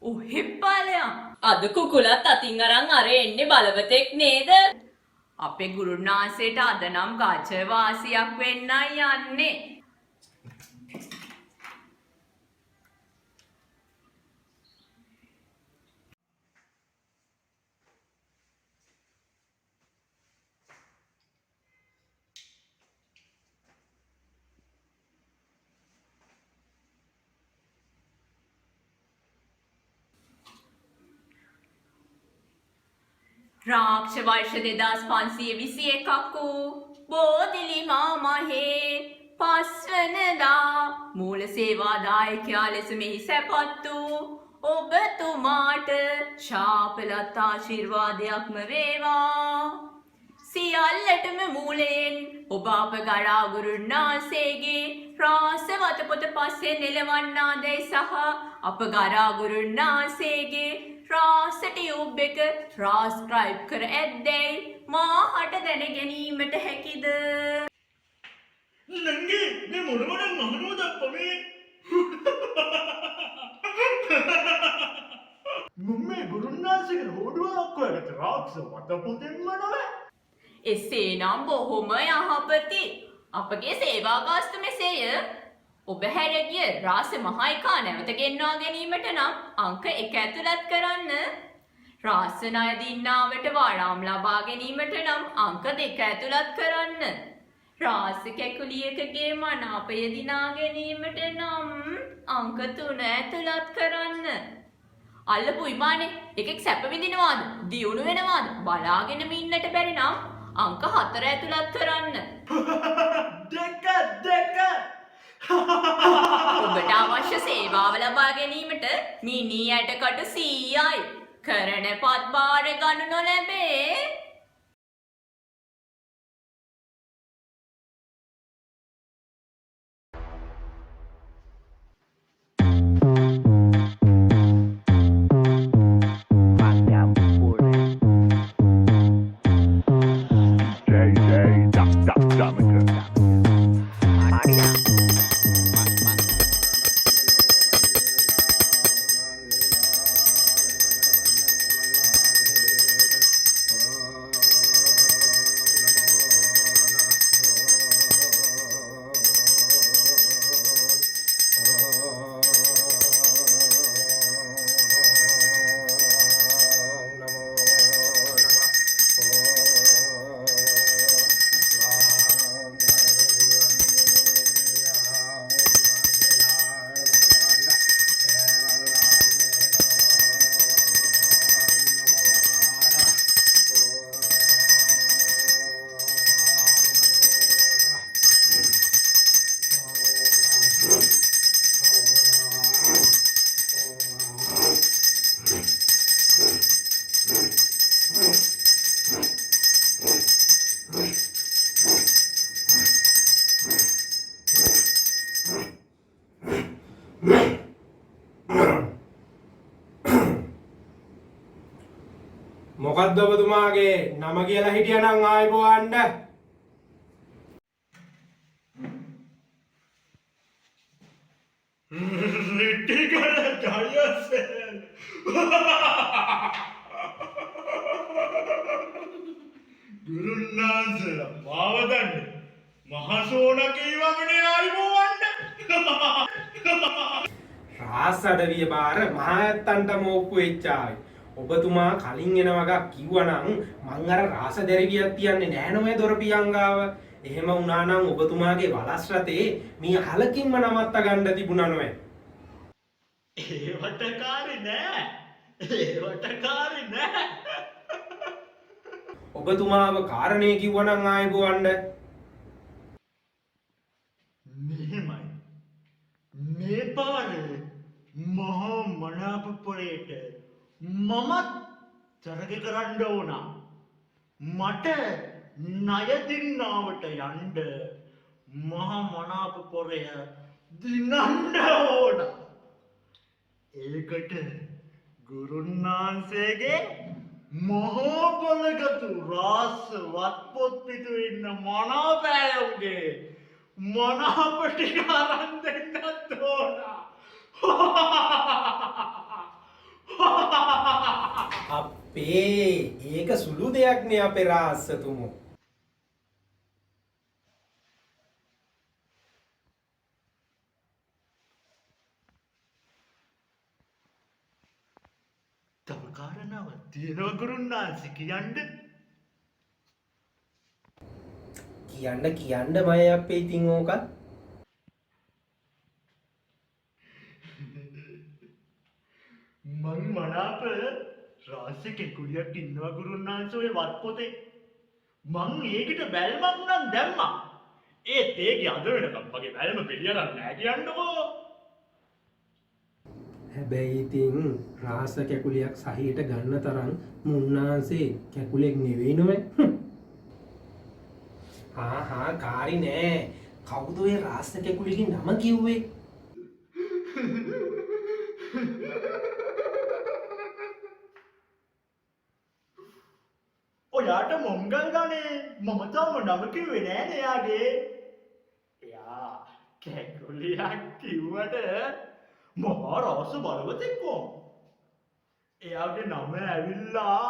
උහිප්පාලයා අද කුකුලත් අතින් අරන් අර එන්නේ බලවතෙක් නේද? අපේ ගුරුනාන්සේට අද නම් ගජ වාසියක් වෙන්නයි යන්නේ. රාක්ෂ වර්ෂ 2521 වූ බෝධිලි මාමහේ පස්වනදා මූල සේවාදායකයා ලෙස මෙහි සැපත් වූ ඔබතුමාට ශාපලත් ආශිර්වාදයක්ම වේවා. සියල්ලටම මූලයෙන් ඔබ අප ගරා ගුරුනාන්සේගේ රාසවත පොත පස්සේ නෙලවන්නාදැයි සහ අප ගරා ගුරුනාන්සේගේ රාස ටියුබ් එක සබ්ස්ක්‍රයිබ් කර ඇද්දැයි මාහට දැන ගැනීමට හැකිද? නංගි මේ මොනවද මහනුවද අප්පමේ? මම්මේ ගුරුනාන්සේගේ හොඩුවක් ඔයාලට රාක්ෂ වත පොතෙන්ම නෑ. එසේනම් බොහොම යහපති. අපගේ සේවා ගාස්තු මෙසේය. ඔබ හැරගිය රාස මහයිකා නැවත ගෙන්වා ගැනීමට නම් අංක 1 ඇතුළත් කරන්න. රාස ණය දින්නාවට වරම් ලබා ගැනීමට නම් අංක 2 ඇතුළත් කරන්න. රාස කැකුලියකගේ මනාපය දිනා ගැනීමට නම් අංක 3 ඇතුළත් කරන්න. අල්ලපු විමානේ එකෙක් සැප විඳිනවාද? දියුණු වෙනවාද? බලාගෙනම ඉන්නට බැරි නම් අංක 4 ඇතුළත් කරන්න. දෙක ඔබට අවශ්‍ය සේවාව ලබා ගැනීමට මිනී ඇටකටු 100යි. කරන පත් බාර ගනු නොලැබේ. මොකද්ද ඔබතුමාගේ නම කියලා හිටියනම් ආයිබෝවන්න. ගුරුනාන්සේලා මාව ගන්න මහසෝන කීවමනේ ආයිබෝවන්න. රාස් අඩවිය බාර මහත්තන්ට මොක්කු වෙච්චායි. ඔබතුමා කලින් එන වගක් කිව්වනම් මං අර රාස දැරිවියක් තියන්නේ නෑ නෝ මේ දොරපියංගාව. එහෙම වුණා නම් ඔබතුමාගේ වලස් රතේ මේ අහලකින්ම නවත්ත ගන්න තිබුණා නෝයි. ඒවට කාරේ නෑ. ඔබතුමාව කාරණේ කිව්වනම් ආයිබෝවන්න. මෙහෙමයි. මේ පාරේ මහා මනාප පොරේට මමත් තරග කරන්න ඕන. මට ණයදින්නාවට යන්න මහා මනාප පොරය දිනන්න ඕන. ඒකට ගුරුන්නාන්සේගේ මහා බලගතු රාස වත්පොත් පිටු ඉන්න මනාපෑයුගේ මනාප ටික අරන් දෙන්නත් ඕන. අපේ ඒක සුළු දෙයක් නේ අපේ රාස්සතුමෝ. තව කාරණාවක් තියෙනවා ගුරුන්නාන්සේ කියන්න. කියන්න මය අපේ ඉතින් ඕක. මං මනාප රාස්‍ය කෙකුලියක් ඉන්නවා ගුරුන්නාන්සේ ඔය වත්පොතේ. මං ඒකට බැල්මක් නම් දැම්මා. ඒත් ඒකේ අද වෙනකම් මගේ බැල්ම පිළියරක් නෑ කියන්නකෝ. හැබැයි ඉතින් රාස කැකුලියක් සහියට ගන්න තරම් මුන්නාන්සේ කැකුලෙක් නෙවෙයි නොවේ. හා කාරි නෑ. කවුද ඔය රාස කැකුලිගේ නම කිව්වේ? ඔයාට මොංගල් ගනේ මම තාම නම කිව්වේ නෑනේ එයාගේ. එයා කැකුලියක් කිව්වට මහා රස බලවතෙක්කෝ. එයාගේ නම ඇවිල්ලා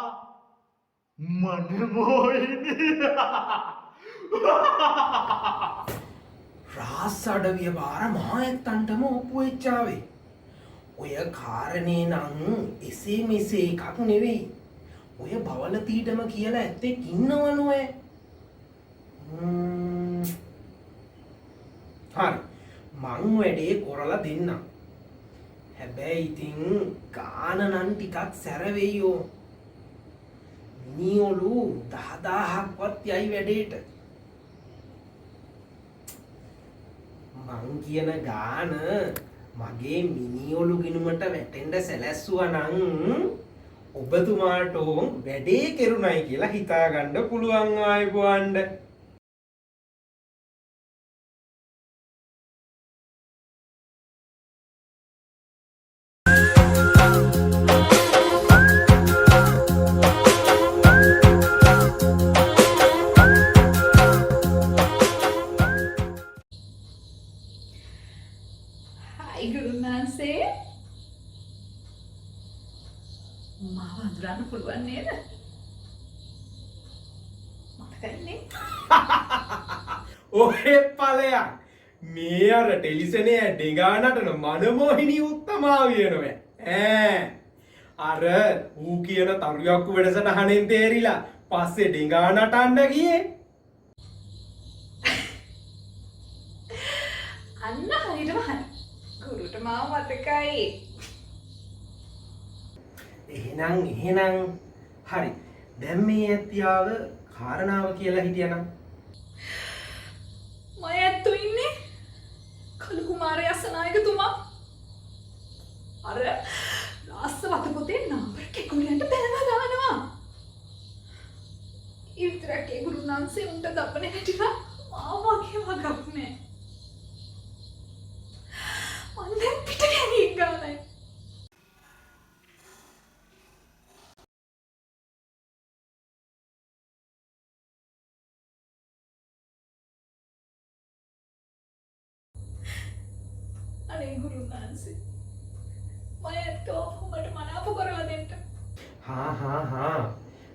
මනමෝහිනි. රාස් අඩවිය බාර මහා ඇත්තන්ටම ඔප්පු වෙච්චාවේ. ඔය කාරණේ නම් එසේ මෙසේ එකක් නෙවෙයි. ඔය බවල තීටම කියලා ඇත්තෙක් ඉන්නවනොය. හරි මං වැඩේ කොරලා දෙන්නම්. හැබැයි ඉතින් ගාන නම් ටිකක් සැරවෙයියෝ. මිනිඔලු 10000ක්වත් යයි වැඩේට. මං කියන ගාන මගේ මිනිඔලු ගිනුමට වැටෙන්න සැලැස්සුවා නම් ඔබතුමාට වැඩේ කෙරුණයි කියලා හිතාගන්න පුළුවන් ආයුබෝවන්ඩ. Hai ගුරුනාන්සේ මාව අඳුරන්න පුළුවන් නේද? මතකයිනේ. ඔහෙ ඵලයක්. මේ අර ටෙලිසනේ ඩෙගා නටන මනමෝහිනී උත්තමාවියනොය. අර ඌ කියන තරුයක්කු වැඩසටහනෙන් තේරිලා පස්සේ ඩෙගා නටන්න ගියේ. අන්න හරියටම හරි. ගුරුට මාව මතකයි. එහෙනම් හරි. දැන් මේ ඇත්තියාව කාරණාව කියලා හිටියනම් මම ඇත්තු ඉන්නේ කළු කුමාරය අසනායකතුමා. අර රාස්ස වතපොතේ නාඹර කෙකුලියන්ට බැලම දානවා. ඉවිතරක් ඒ ගුරුනාන්සේ උන්ට දපන හැටිලා මාව වගේ වගක් නෑ. මං දැන් පිට ගැනීම් ගානයි. අනේ ගුරුනාන්සේ මම ඇත්තෝ මට මනාප කරලා දෙන්න. හා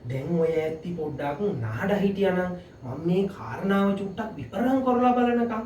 දැන් ඔය ඇත්ති පොඩ්ඩක් නාඩ හිටියනම් මම මේ කාරණාව චුට්ටක් විපරම් කරලා බලනකම්.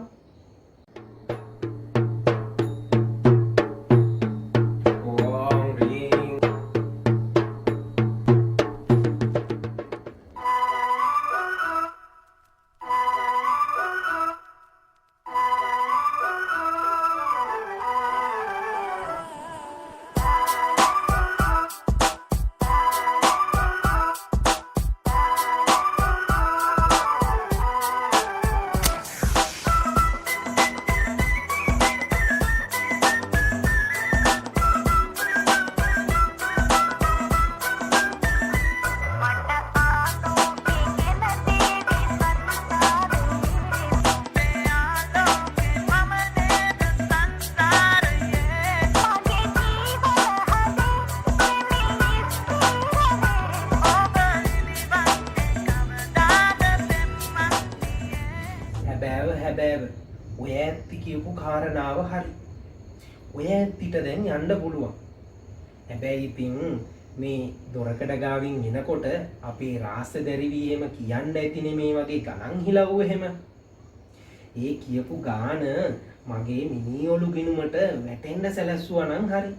කාරණාව හරි. ඔය ඇත්තිට දැන් යන්න පුළුවන්. හැබැයි ඉතින් මේ දොරකඩ ගාවින් එනකොට අපේ රාස දැරිවියම කියන්න ඇතිනේ මේ වගේ ගණන් හිලව්ව එහෙම. ඒ කියපු ගාන මගේ මිනිඔලු ගිනුමට වැටෙන්න සැලැස්සුවා නම් හරි.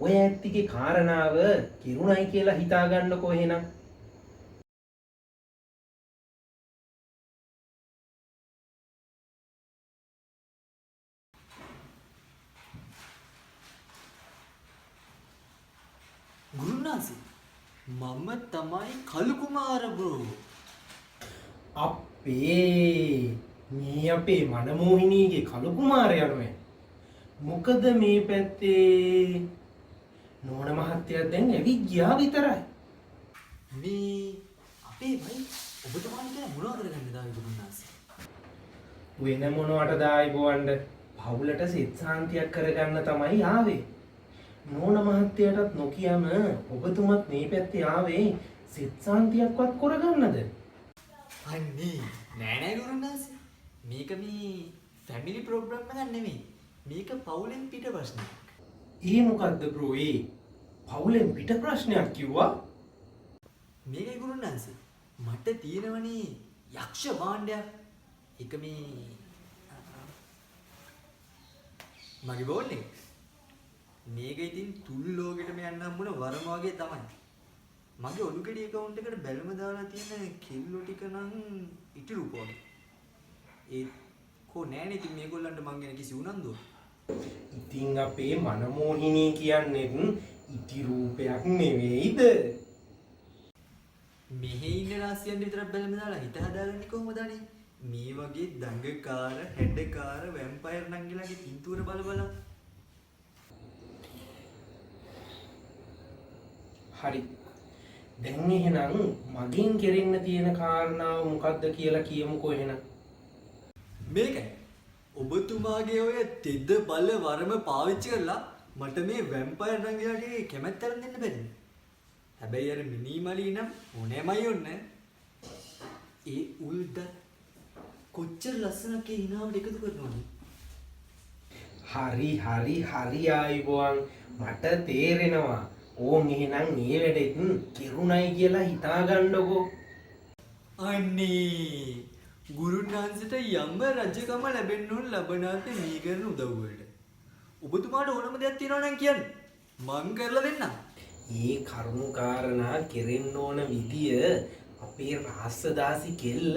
ඔය ඇත්තිගේ කාරණාව කිරුණයි කියලා හිතාගන්නකෝ එහෙනම්. ගුරුනාසි මම තමයි කළු කුමාර බ්‍රෝ. අපේ මේ අපේ මනමෝහිනීගේ කළු කුමාරයනුවේ. මොකද මේ පැත්තේ නෝන මහත්තයා දැන් ඇවිත් ගියා විතරයි. මේ අපේ බයි ඔබතුමාට කියන මොනවා කරගන්නද ආවේ ගුරුනාසි? වෙන මොනවටද ආයි බොවන්න පවුලට සිත සාන්තියක් කරගන්න තමයි ආවේ. නෝන මහත්තයාටත් නොකියම ඔබතුමත් මේ පැත්තේ ආවේ සිත සාන්තියක්වත් කරගන්නද? අනේ නෑ නෑ ගුරුනාසි. මේක මේ ෆැමිලි ප්‍රෝග්‍රෑම් එකක් නෙමෙයි. මේක පවුලෙන් පිට ප්‍රශ්නයක්. ඒ මොකද්ද බ්‍රෝ ඒ? පවුලෙන් පිට ප්‍රශ්නයක් කිව්වා? මේකයි ගුරුනාසි. මට තියෙනවනේ යක්ෂ භාණ්ඩයක්. ඒක මේ මගේ බෝල්නේ. මේක ඉතින් තුල් ලෝකෙටම යන්න හම්බුන වරම වගේ තමයි. මගේ ඔලු කෙඩි account එකට බැලුම දාලා තියෙන කිල්ලෝ ටික නම් ඉටි රූප වගේ. ඒ කො නෑනේ ඉතින් මේගොල්ලන්ට මං ගැන කිසි උනන්දුවක්. ඉතින් අපේ මනමෝහිනී කියන්නේත් ඉටි රූපයක් නෙවෙයිද? මෙහෙ ඉන්න රාසියන් විතරක් බැලුම දාලා හිත හදාගන්නේ කොහොමද අනේ? මේ වගේ දඟකාර හැඩකාර වැම්පයර් නංගිලාගේ පින්තූර බල බල. හරි. දැන් එහෙනම් මගෙන් කෙරෙන්න තියෙන කාරණාව මොකක්ද කියලා කියමුකෝ එහෙනම්. මේකයි. ඔබතුමාගේ ඔය තෙද බල වරම පාවිච්චි කරලා මට මේ වැම්පයර් නංගිලාගේ කැමැත්ත අරන් දෙන්න බැරිද? හැබැයි අර මිනිමලි නම් ඕනෑමයි ඔන්න. ඒ උල්ද කොච්චර ලස්සනක් ඒ හිනාවට එකතු කරනවද? හරි ආයිබෝන් මට තේරෙනවා. ඕන් එහෙනම් මේ වැඩෙත් කෙරුණයි කියලා හිතාගන්නකෝ. අනේ ගුරුනාන්සට යම් රජකම ලැබෙන්න ඕන ලබනාත මේ කරන උදව් වලට. ඔබතුමාට ඕනම දෙයක් තියෙනවා නම් කියන්න. මං කරලා දෙන්නම්. ඒ කරුණු කාරණා කෙරෙන්න ඕන විදිය අපේ රාස්සදාසි කෙල්ල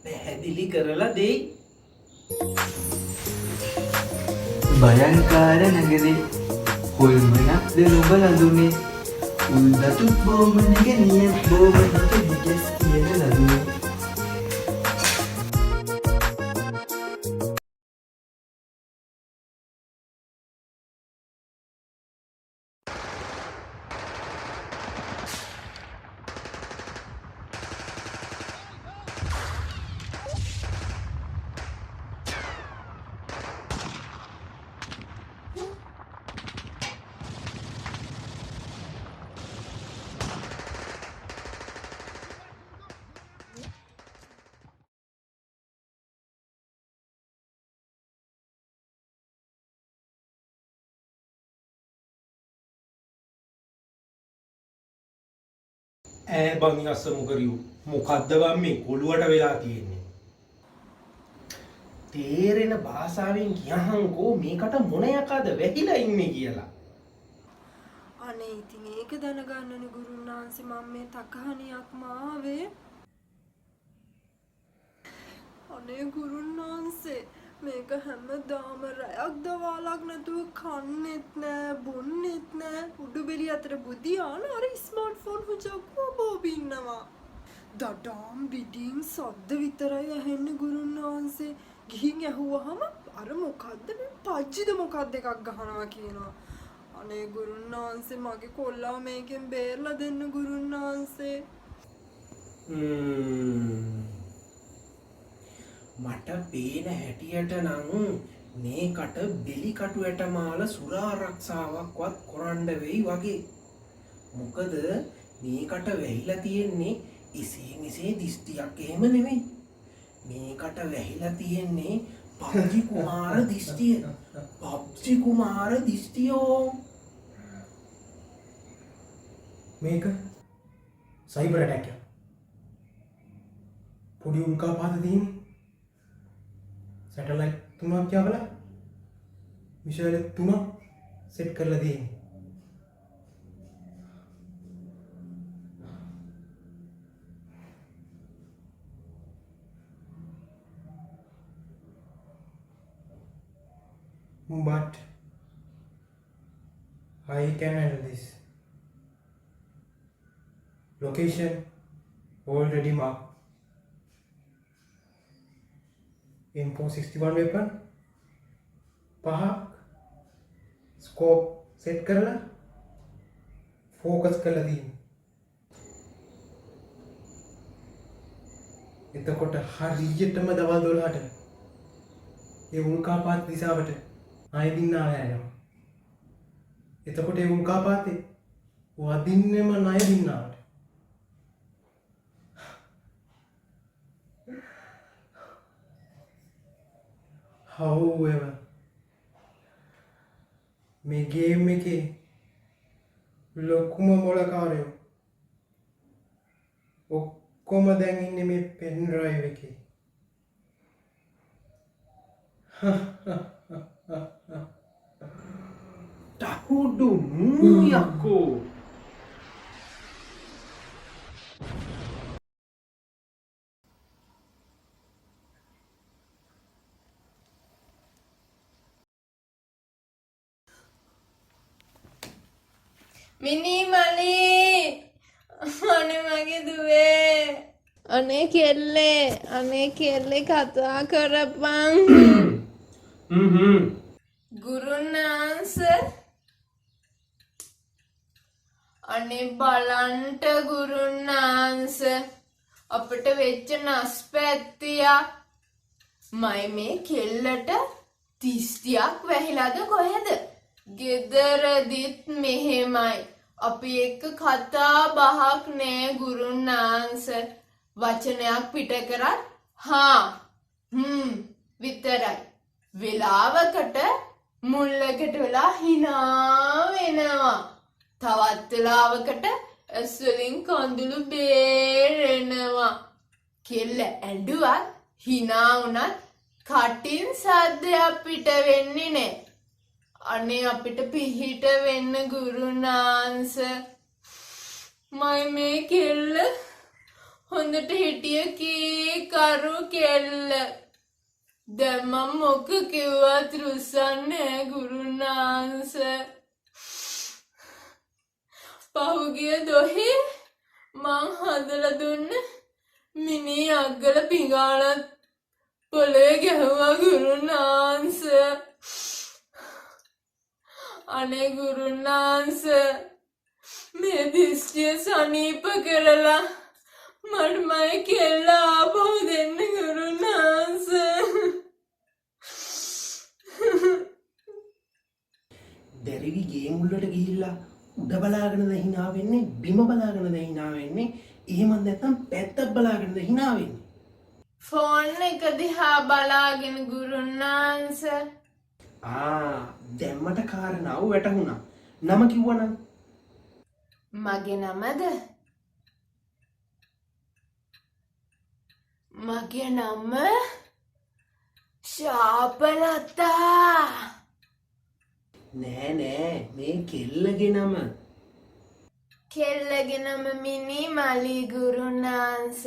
පැහැදිලි කරලා දෙයි. භයංකාර නගරේ හොල්මනක්ද නුඹ ලඳුනේ උල්දතුත් බෝමනක නිය බෝමනක දිගස් කියන ලඳුනේ. බං අස්සමුකරියු මොකද්ද බං මේ කොළුවට වෙලා තියෙන්නේ? තේරෙන භාෂාවෙන් කියහන්කෝ මේකට මොන යකද වැහිලා ඉන්නේ කියලා. අනේ ඉතින් ඒක දැනගන්නනේ ගුරුනාන්සේ මම මේ තකහණියක්ම ආවේ. අනේ ගුරුනාන්සේ මේක හැමදාම රැයක් දවාලක් නැතුව කන්නෙත් නෑ බොන්නෙත් නෑ උඩුබෙලි අතර බුදියාන අර ස්මාර්ට්ෆෝන් හුජක්කුව බෝබින්නවා. දඩාම් රිඩින් සද්ද විතරයි ඇහෙන්නේ ගුරුනාන්සේ. ගිහින් ඇහුවහම අර මොකද්ද මේ පජ්ජිද මොකක්ද එකක් ගහනවා කියනවා. අනේ ගුරුනාන්සේ මගේ කොල්ලා මේකෙන් බේරලා දෙන්න ගුරුනාන්සේ. මට පේන හැටියට නම් මේකට බෙලි කටු ඇටමාල සුරා ආරක්ෂාවක්වත් කරන්න වෙයි වගේ. මොකද මේකට වැහිලා තියෙන්නේ එසේ මෙසේ දිස්තියක් එහෙම නෙමෙයි. මේකට වැහිලා තියෙන්නේ පබ්ජි කුමාර දිස්තිය. පබ්ජි කුමාර දිස්තියෝ. මේක සයිබර් ඇටැක් එක. පොඩි උල්කාපාත තියෙන්නේ. සැටලයිට් 3ක් යවලා මිෂයිල් 3ක් සෙට් කරලා තියෙන්නේ. But I can handle this. Location already marked. M461 weapon. පහක් ස්කෝප් සෙට් කරලා ෆෝකස් කරලා තියෙනවා. එතකොට හරියටම දවල් 12ට ඒ උල්කාපාත දිශාවට ආයෙ දින්නා යනවා. එතකොට ඒ උල්කාපාතේ වදින්නෙම ණය දින්නාට. However, මේ ගේම් එකේ ලොකුම මොලකාරයෝ ඔක්කොම දැන් ඉන්නේ මේ පෙන් ඩ්‍රයිව් එකේ. ටහුඩු යකෝ. මිනිමලි අනේ මගේ දුවේ අනේ කෙල්ලේ කතා කරපන් ගුරුනාන්ස අනේ බලන්ට ගුරුනාන්ස අපිට වෙච්ච නස්පැත්තියක් මයි මේ කෙල්ලට 30ක් වැහිලාද කොහෙද ගෙදරදිත් මෙහෙමයි අපි එක්ක කතා බහක් නෑ ගුරුනාන්ස වචනයක් පිට කරත් හා විතරයි වෙලාවකට මුල්ලකට වෙලා hina වෙනවා තවත් වෙලාවකට ඇස් වලින් කඳුළු බේරෙනවා කෙල්ල ඇඬුවත් hina වුණත් කටින් සද්දයක් පිට වෙන්නේ නෑ අනේ අපිට පිහිට වෙන්න ගුරුනාන්ස මයි මේ කෙල්ල හොඳට හිටිය කී කරු කෙල්ල දැන් මම මොක කිව්වත් රුස්සන්නේ ගුරුනාන්ස පහුගිය දොහේ මං හදලා දුන්න මිනි අග්ගල පිඟානත් පොළේ ගැහුවා ගුරුනාන්ස අනේ ගුරුනාන්ස මේ දිස්ත්‍ය සනීප කරලා මට මයි කෙල්ල ආපහු දෙන්න ගුරුනාන්ස දැරිවි ගේම් වලට ගිහිල්ලා උඩ බලාගෙනද hina වෙන්නේ බිම බලාගෙනද hina වෙන්නේ එහෙම නැත්නම් පැත්තක් බලාගෙනද hina වෙන්නේ ෆෝන් එක දිහා බලාගෙන ගුරුනාන්ස දැම්මට කාරණාව වැටහුණා. නම කිව්වනම් මගේ නමද? මගේ නම ශාපලතා. නෑ මේ කෙල්ලගේ නම. කෙල්ලගේ නම මිනි මලි ගුරුනාන්ස.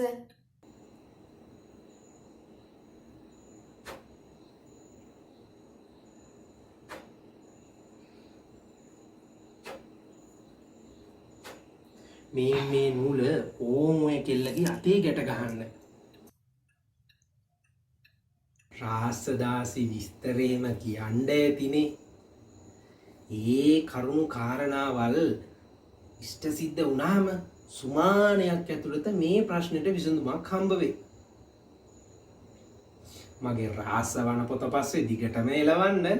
මේ නූල ඕම් ඔය කෙල්ලගේ අතේ ගැට ගහන්න. රාසදාසි විස්තරේම කියන්න ඇතිනේ. ඒ කරුණු කාරණාවල් ඉෂ්ට සිද්ධ වුණාම සුමානයක් ඇතුළත මේ ප්‍රශ්නෙට විසඳුමක් හම්බ වෙයි. මගේ රාස වන පොත පස්සේ දිගටම එලවන්න.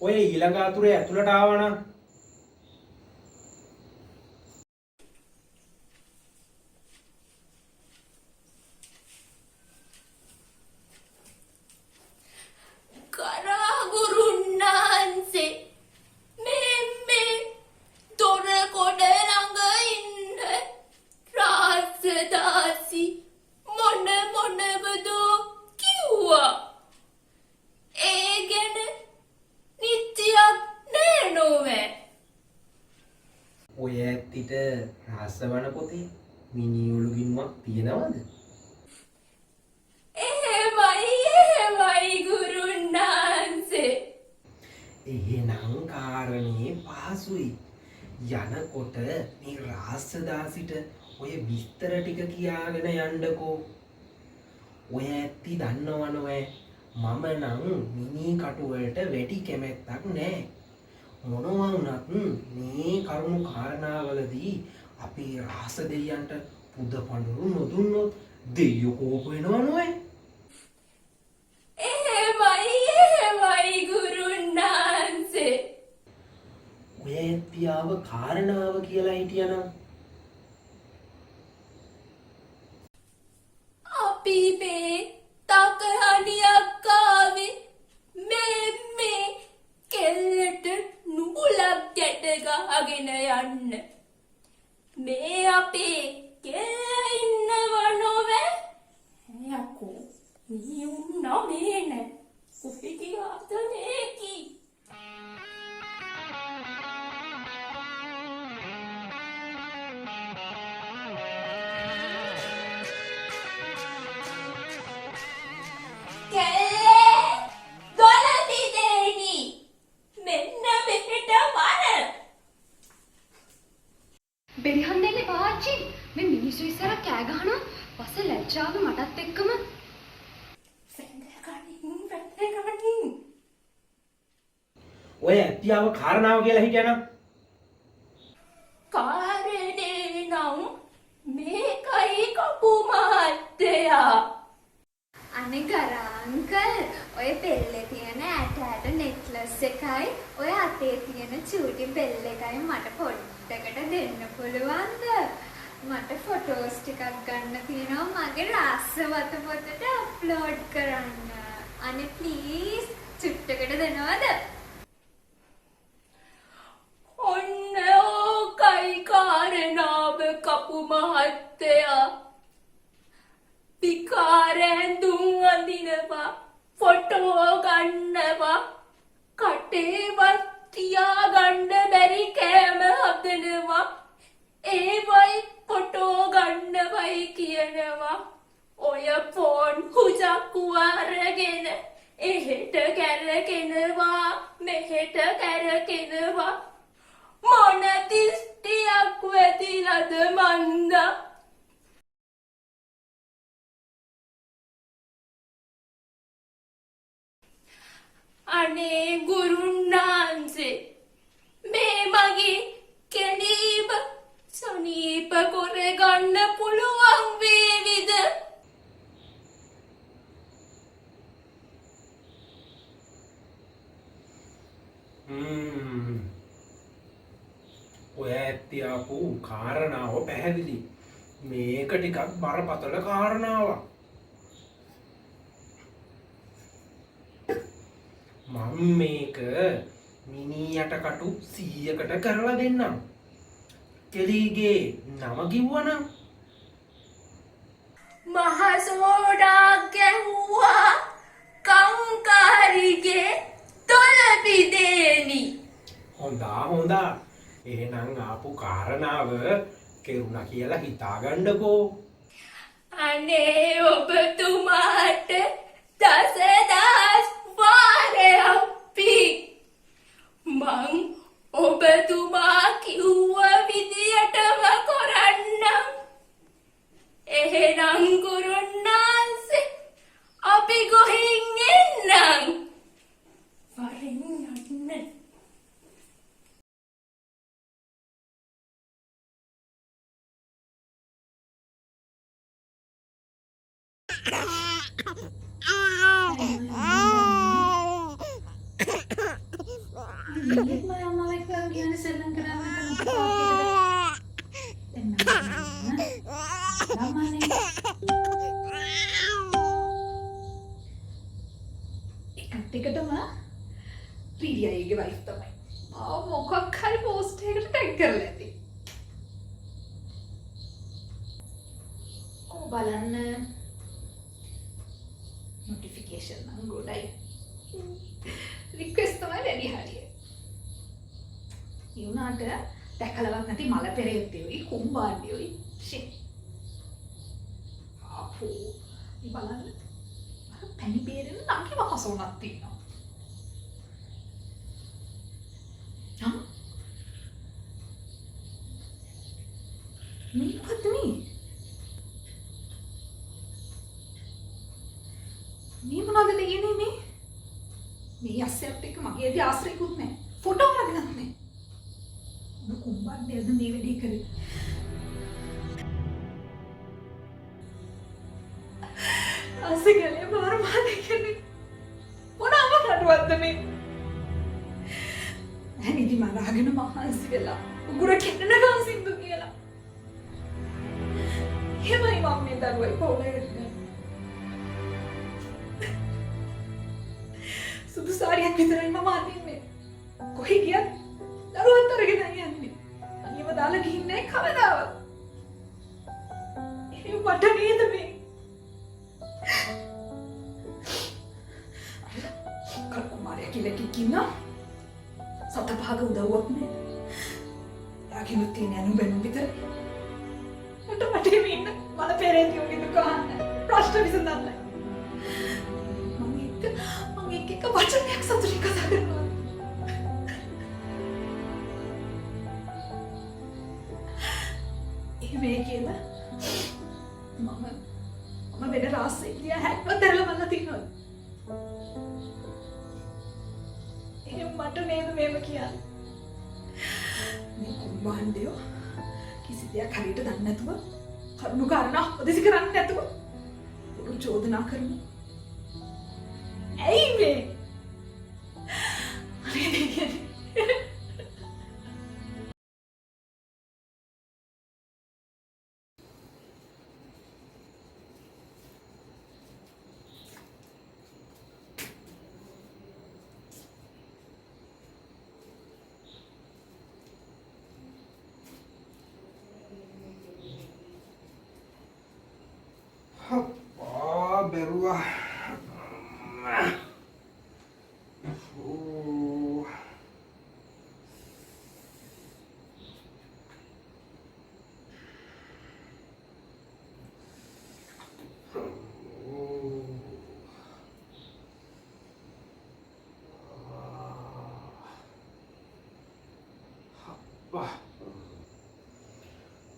ඔය ඊළඟ අතුරේ ඇතුළට ආවනම් කරා ගුරුන්නාන්සේ මේ දොර කොට ළඟ ඉන්න රාජදාසි මොනවදෝ කිව්වා. ඒ ගැන නිත්‍යයක් නෑ නොවැ. ඔය ඇත්තිට රහස්වන පොතේ මිනිඔලු ගින්නුවක් තියෙනවද? එහෙමයි ගුරුන්නාන්සේ. එහෙනම් කාරණේ පහසුයි. යනකොට මේ රාස්සදාසිට ඔය විස්තර ටික කියාගෙන යන්නකෝ. ඔය ඇත්ති දන්නවනවෑ මම නම් මිනී කටුවලට වැඩි කැමැත්තක් නෑ. මොනවා වුණත් මේ කරුණු කාරණාවලදී අපේ රාස දෙයියන්ට පුද පඬුරු නොදුන්නොත් දෙයියෝ කෝප වෙනවා නෝයි. එහෙමයි ගුරුන්නාන්සේ. ඔය ඇත්තියාව කාරණාව කියලා හිටියනම් අපි මේ තකහණියක් ආවේ මේ කෙල්ලට නුගුලක් ගැට ගහගෙන යන්න. මේ අපේ කෙල්ල ඉන්නව නොවැ. යකෝ මේ උන්නා මේ නෑ. කොහෙ ගියාද මේකි? බෙරිහන් දෙන්නේ පාච්චි මේ මිනිස්සු ඉස්සර කෑ ගහනවා පස්ස ලැජ්ජාව මටත් එක්කම ඔය ඇත්තියාව කාරණාව කියලා හිටියනම් කාරණේ නම් මේකයි කපු මහත්තයා. අනේ ගරා අංකල් ඔය පෙල්ලේ තියෙන ඇට නෙක්ලස් එකයි ඔය අතේ තියෙන චූටි බෙල් එකයි මට පොඩ්ඩකට දෙන්න පුළුවන්ද? මට ෆොටෝස් ටිකක් ගන්න තියෙනවා මගේ රාස්සවත පොතට අප්ලෝඩ් කරන්න. අනේ ප්ලීස් චුට්ටකට දෙනවද? ඔන්න ඕකයි කාරණාව කපු මහත්තයා. පිකාරැඳුම් අඳිනවා, ෆොටෝ ගන්නවා, කටේවත් තියාගන්න බැරි කෑම හදනවා. ඒවයි ෆොටෝ ගන්නවයි කියනවා. ඔය ෆෝන් හුජක්කුව අරගෙන එහෙට කැරකෙනවා මෙහෙට කැරකෙනවා. මොන තිස්ටියක් වැදිලද මන්දා. අනේ ගුරුන්නාන්සේ මේ මගේ කෙලීම සනීප කරගන්න පුළුවන් වේවිද? ඔය ඇත්තියාපු කාරණාව පැහැදිලි. මේක ටිකක් බරපතල කාරණාවක්. මම මේක මිනී යටකටු 100කට කරලා දෙන්නම්. කෙලීගේ නම කිව්වනම් මහසෝඩා ගැහුවා කංකාරිගේ තොලපිදේනි. හොඳා. එහෙනම් ආපු කාරණාව කෙරුණා කියලා හිතාගන්නකෝ. අනේ ඔබතුමාට දසදහස් වාරයක් මං ඔබතුමා කිව්ව විදියටම කරන්නම්. එහෙනම් ගුරුන්නාන්සේ අපි ගොහින් එන්නම්. වරින් යන්න. ඊයේත් මම අම්මා එක්ක කියන්නේ සෙල්ලම් කරන්න එකත් එකටම ප්‍රීඩියාගේ වයිෆ් තමයි. මොකක් හරි පෝස්ට් එකකට ටැග් කරලා ඇති. බලන්න නොටිෆිකේෂන් නම් ගොඩයි. රික්වෙස්ට් තමයි වැඩි හරිය. ඊුණාට දැකලවත් නැති මල පෙරේතයෝයි කුම්බාණ්ඩියෝයි ෂිට්. අපෝ මේ බලන්න පැණි බේරෙන ලංකිම හසුණක් තියෙනවා. මේ මොකද්ද මේ? මේ මොනවද දෙන්නේ මේ? මේ අස්සෙත් එක්ක මගේදී ආශ්‍රයකුත් නැහැ. ෆොටෝ වලදීවත් නැහැ. මොන කුම්බණ්ඩයද මේ වැඩේ කරේ? අස්සගලේ මාර මාදේ කියන්නේ. මොනම නඩුවක්ද මේ? ඇනිදි මරාගෙන මහන්සි වෙලා උගුර කෙන්නකම් සින්දු කියලා. එහෙමයි මම මේ දරුවයි පොළේ සුදු සාරියක් විතරයි මම අඳින්නේ. කොහෙ ගියත් දරුවත් අරගෙන යන්නේ. අනියම දාලා ගිහින් නැහැ කවදාවත්. ඒ මට නේද මේ? කල්කුමාරයා කියලා කිකිනා සතභාග උදව්වක් නෑ. යාකිනුත් තියෙන අනු බැනු විතරයි. මට මේ ඉන්න මල පෙරේතියෝගේ දුකහන්න ප්‍රශ්න විසඳන්න. මම එක වචනයක් සතුටින් කතා කරනවා. එහෙම කියලා මම වෙන රාසෙක් දිහා හැක්කව දැරලා බලලා තියනවා. එහෙම මට නේද මේව කියන්නේ? මේ කුම්බාණ්ඩයෝ කිසි දෙයක් හරියට දන්නේ නැතුව කරුණු කාරණා උදෙසි කරන්නේ නැතුව උරු චෝදනා කරනවා. ඇයි මේ? Apa beruah.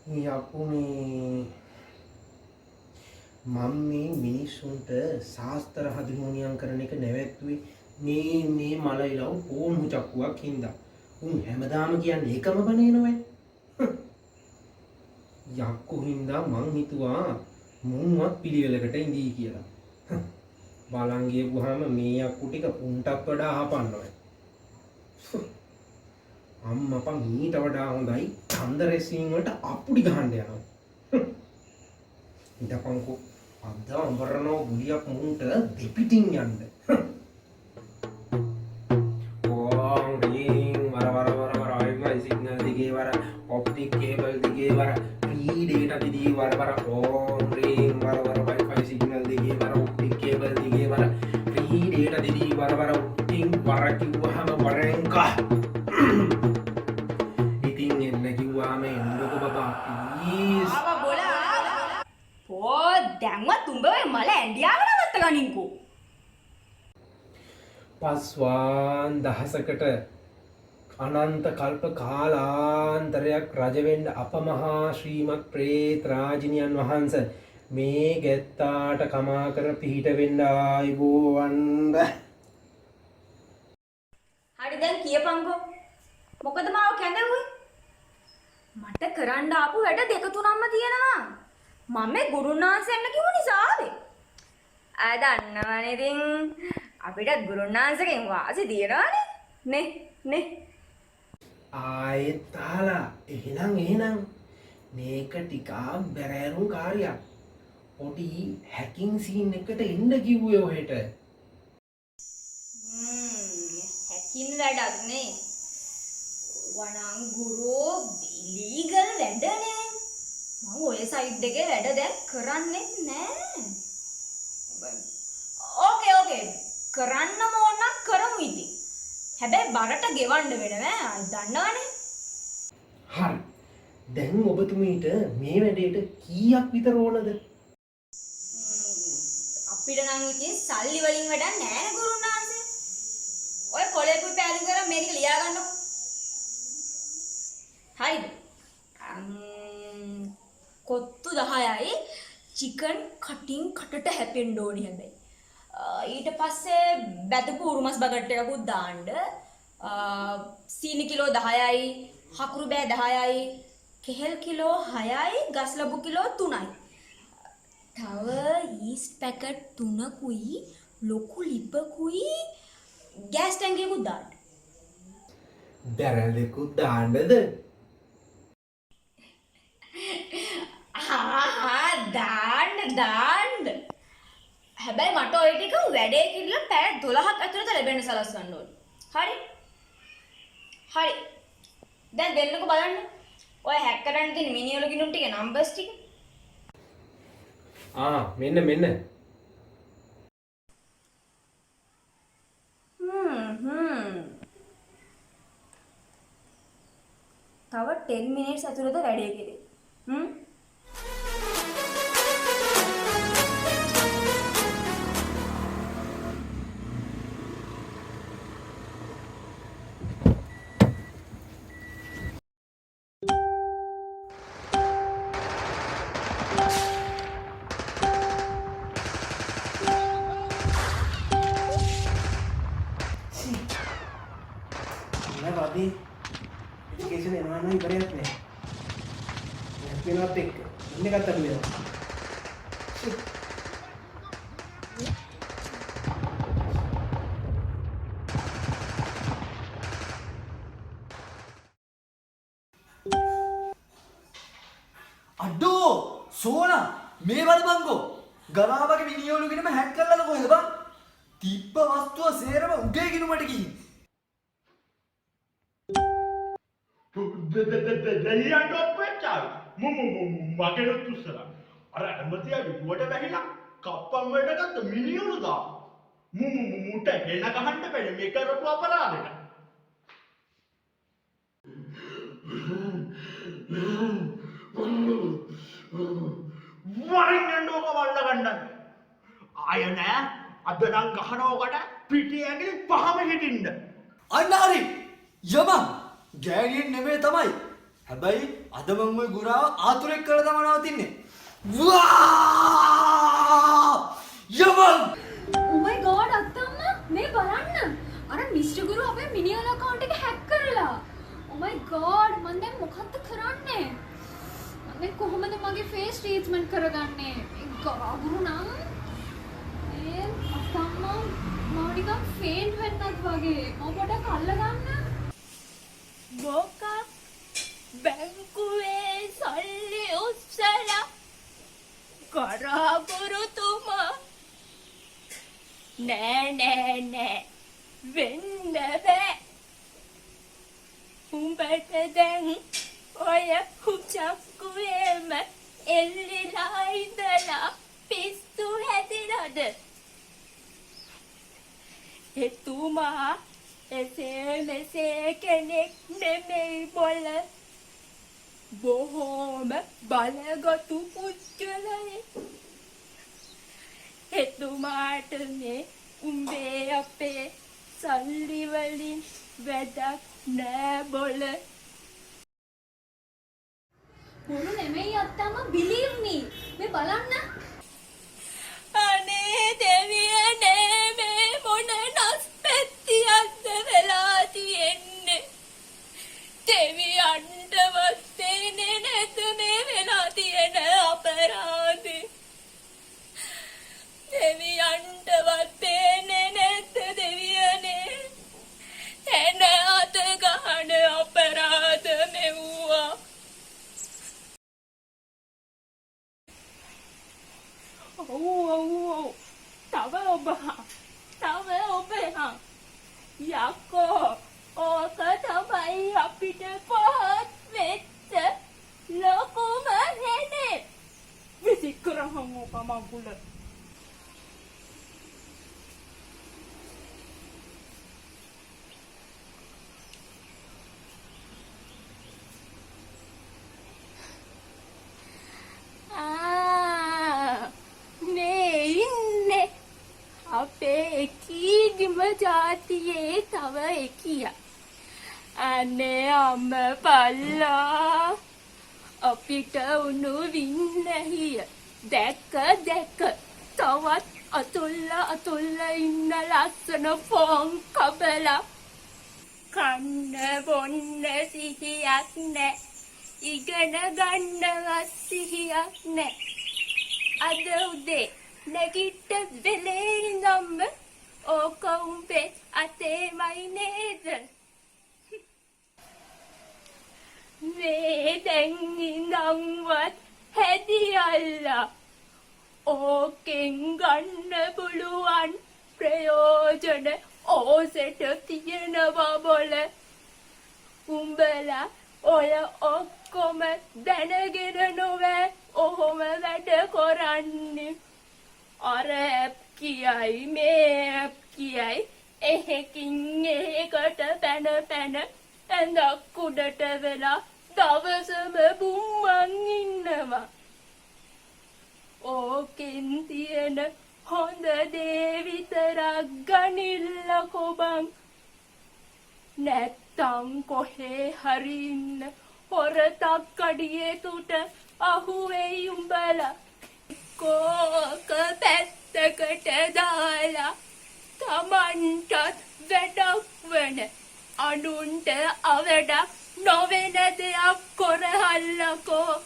Ini aku nih මම මේ මිනිස්සුන්ට ශාස්ත්‍ර හදිමෝනියම් කරන එක නැවැත්තුවේ මේ මලයිලව පෝණු චක්කුවක් හින්දා. උන් හැමදාම කියන්නේ ඒකම බනේනවයි. යක්කු හින්දා මං හිතුවා මුන්වත් පිළිවෙලකට ඉඳී කියලා. බලන් ගියපුවාම මේ යක්කු ටික උන්ටත් වඩා හපන්නවයි. අම්මපා මීට වඩා හොඳයි ඡන්ද රැස්වීම වලට අපුඩි ගහන්න යනවා. ඉතපන්කෝ අද අමරනෝ ගුලියක් මුන්ට දෙපිටින් යන්න. ඕම් රින් වර ආයිමයි සිග්නල් දිගේ වර ඔප්ටික් කේබල් දිගේ වර ප්‍රී ඩේටා දිගේ වර ඕම් රින් වර වයිෆයි සිග්නල් දිගේ වර ඔප්ටික් කේබල් දිගේ වර ප්‍රී ඩේටා දිගේ වර ටින් වර කිව්වහම වරෙන්කා. ඉතින් එන්න කිව්වාම එන්නකො බබා ප්ලීස්. දැන්වත් උඹ ඔය මල ඇන්ඩියාව නවත්ත ගනින්කෝ. පස්වාන් දහසකට අනන්ත කල්ප කාලාන්තරයක් රජ වෙන්න අපමහා ශ්‍රීමත් ප්‍රේත රාජිනියන් වහන්සේ මේ ගැත්තාට කමා කර පිහිට වෙන්න ආයිබෝවන්ද. හරි දැන් කියපන්කෝ. මොකද මාව කැඳවුවේ? මට කරන්න ආපු වැඩ දෙක තුනක්ම තියෙනවා. මම මේ ගුරුනාන්සෙන්න කිව්ව නිසා ආවේ. ආ දන්නවනේ ඉතින් අපිට ගුරුනාන්සගෙන් වාසි තියනවානේ. නේ ආයෙත් අහලා එහෙනම් මේක ටිකක් බැරෑරුම් කාර්යයක්. පොඩි හැකින් සීන් එකට එන්න කිව්වේ ඔහෙට. හැකින් වැඩක් නේ. වණන් ගුරෝ ඉලීගල් වැඩනේ. මම ඔය සයිඩ් එකේ වැඩ දැන් කරන්නෙත් නෑ. ඕකේ කරන්න ඕන කරමු ඉතින්. හැබැයි බරට ගෙවන්න වෙනවා දන්නවනේ. හරි. දැන් ඔබතුමීට මේ වැඩේට කීයක් විතර ඕනද? අපිට නම් ඉතින් සල්ලි වලින් වැඩක් නෑනේ ගුරුනාන්සේ. ඔය කොලේකුයි පෑලින් කරා මේක ලියා ගන්නකො. හරිද? කොත්තු 10යි චිකන් කටින් කටට හැපෙන්න ඕනි හැබැයි. ඊට පස්සේ බැදපු උරුමස් බගට් එකකුත් දාන්න. සීනි කිලෝ 10යි, හකුරු බෑ 10යි, කෙහෙල් කිලෝ 6යි, ගස් ලැබු කිලෝ 3යි. තව ඊස්ට් පැකට් 3කුයි, ලොකු ලිපකුයි, ගෑස් ටැංකියකුත් දාන්න. බැරලෙකුත් දාන්නද? දාන්න. හැබැයි මට ඔය ටික වැඩේ කිව්ලා පැය 12ක් ඇතුළත ලැබෙන්න සලස්වන්න ඕනේ. හරි. දැන් දෙන්නකො බලන්න. ඔය හැක් කරන්න තියෙන මිනිඔල ගිනුම් ටික නම්බර්ස් ටික. මෙන්න. තව 10 minutes ඇතුළත වැඩේ කෙරේ. වදී එඩිකේෂන් එනවා නම් ඉවරයක් නෑ. වෙනවත් එක්ක ඉන්න එකත් අඩු වෙනවා. අඩෝ සෝනා මේ බලපංකෝ ගරාවගේ මිනිඔලුගෙනම හැක් කරලාද කොහෙද බං? තිබ්බ වස්තුව සේරම උගේ ගිනුමට ගිහින්. දෙයියන්ට ඔප්පෙච්චාව මගෙනුත් උස්සලා අර ඇමතියා විදුවට වැහිලා කප්පම් වලට ගත්ත මිනිඔලු දා මුට හෙන ගහන්න බැරි මේ කරපු අපරාධෙට. වරින් යන්නෝක වල්ල ගන්නන්න. ආය නෑ අද නම් ගහනෝකට පිටි ඇඟිලි 5ම හිටින්න. අන්න හරි. යමන් ගෑනියෙන් නෙමෙයි තමයි. හැබැයි අද මම ওই ගුරාව ආතුරෙක් කරලා තමයි නවතින්නේ. යමන් Oh my god අත්තම්මා මේ බලන්න. අර මිස්ටර් ගුරු අපේ මිනිඔල account එක හැක් කරලා. Oh my god මම දැන් මොකක්ද කරන්නේ? මම දැන් කොහොමද මගේ face treatment කරගන්නේ? මේ ගුරු නම් අත්තම්මා මම නිකන් faint වෙන්නත් වගේ. මම පොඩක් අල්ලගන්න. මොකක් බැංකුවේ සල්ලි උස්සලා කරාගුරුතුමා නෑ වෙන්න බෑ. උඹට දැන් ඔය හුචක්කුවේම එල්ලිලා ඉඳලා පිස්සු හැදිලාද? එතුමා එසේ මෙසේ කෙනෙක් නෙමෙයි බොල. බොහෝම බලගතු පුද්ගලයෙක්. එතුමාට මේ උඹේ අපේ සල්ලි වලින් වැඩක් නෑ බොල. බොරු නෙමෙයි අත්තම්මා believe me. මේ බලන්න. අනේ දෙවියනේ මේ මොන නස්පැත්තියක්ද වෙලා තියෙන්නේ? දෙවියන්ටවත් පේන්නේ නැත මේ වෙලා තියෙන අපරාධේ. දෙවියන්ටවත් පේන්නේ නැත දෙවියනේ. එන තමයි අපිට පහත් වෙච්ච ලොකුම හෙනේ. විසිකරහම් ඕක මගුල. මේ ඉන්නේ අපේ කීදිම ජාතියේ තව එකියා. අනේ අම්මපල්ලා අපිට උණු වින්නහිය. දැක්ක තවත් අතුල්ල ඉන්න ලස්සන ෆෝන් කබලා. කන්න බොන්න සිහියක් නෑ. ඉගෙන ගන්නවත් සිහියක් නෑ. අද උදේ නැගිට වෙලේ ඉඳන්ම ඕක උඹේ අතේමයි නේද? මේ දැන් ඉඳන්වත් හැදියල්ලා ඕකෙන් ගන්න පුළුවන් ප්‍රයෝජන ඕසෙට තියෙනවා බොල. උඹලා ඔය ඔක්කොම දැනගෙන නොවෑ ඔහොම වැඩ කරන්නේ. අර ඇප් කියයි මේ ඇප් කියයි එහෙකින් එහෙකට පැන ඇඳක් උඩට වෙලා දවසම බුම්මන් ඉන්නවා. ඕකෙන් තියෙන හොඳ දේ විතරක් ගනිල්ලකෝ බං. නැත්තම් කොහේ හරි ඉන්න හොරතක් අඩියෙකුට අහුවෙයි උඹලා. කෝක පැත්තකට දාලා තමන්ටත් වැඩක් වන අනුන්ට අවඩක් නොවෙන දෙයක් කොරහල්ලකෝ.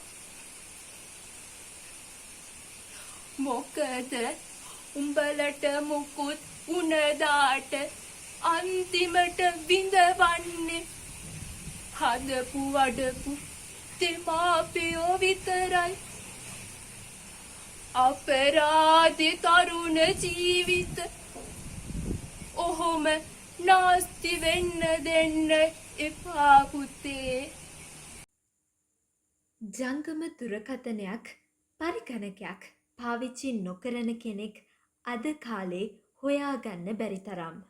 මොකද උඹලට මුකුත් උනදාට අන්තිමට විඳවන්නේ හදපු වඩපු දෙමාපියෝ විතරයි. අපරාධි තරුණ ජීවිත ඔහොම නාස්ති වෙන්න දෙන්න එපා පුතේ. ජංගම දුරකථනයක් පරිගණකයක් පාවිච්චි නොකරන කෙනෙක් අද කාලේ හොයාගන්න බැරි තරම්.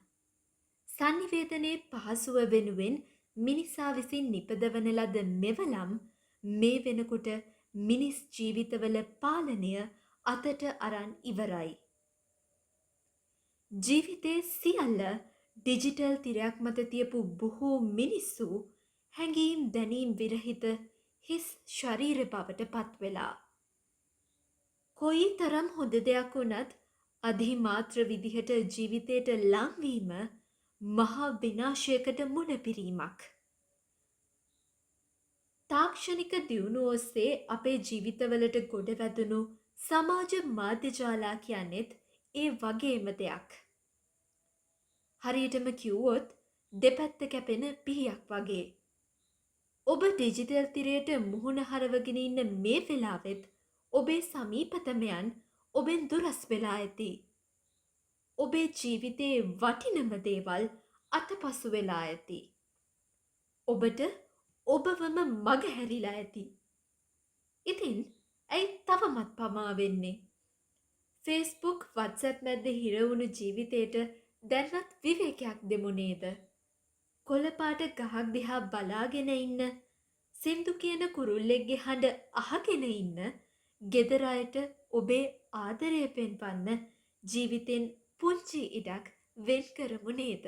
සංනිවේදනයේ පහසුව වෙනුවෙන් මිනිසා විසින් නිපදවන ලද මෙවලම් මේ වෙනකොට මිනිස් ජීවිතවල පාලනය අතට අරන් ඉවරයි. ජීවිතේ සියල්ල ඩිජිටල් තිරයක් මත තියපු බොහෝ මිනිස්සු හැඟීම් දැනීම් විරහිත හිස් ශරීර බවට පත්වෙලා. කොයි තරම් හොඳ දෙයක් වුණත් අධිමාත්‍ර විදිහට ජීවිතයට ලංවීම මහා විනාශයකට මුණපිරීමක්. තාක්ෂණික දියුණුව ඔස්සේ අපේ ජීවිතවලට ගොඩවැදුණු සමාජ මාධ්‍ය ජාලා කියන්නෙත් ඒ වගේම දෙයක්. හරියටම කිව්වොත් දෙපැත්ත කැපෙන පිහියක් වගේ. ඔබ ඩිජිටල් තිරයට මුහුණ හරවගෙන ඉන්න මේ වෙලාවෙත් ඔබේ සමීපතමයන් ඔබෙන් දුරස් වෙලා ඇති. ඔබේ ජීවිතයේ වටිනම දේවල් අතපසු වෙලා ඇති. ඔබට ඔබවම මග හැරිලා ඇති. ඉතින් ඇයි තවමත් පමා වෙන්නේ? Facebook WhatsApp මැද්ද හිරවුණු ජීවිතයට දැන්වත් විවේකයක් දෙමු නේද? කොළපාට ගහක් දිහා බලාගෙන ඉන්න, සින්දු කියන කුරුල්ලෙක්ගේ හඬ අහගෙන ඉන්න, ගෙදර අයට ඔබේ ආදරය පෙන්වන්න ජීවිතෙන් පුංචි ඉඩක් වෙන් කරමු නේද?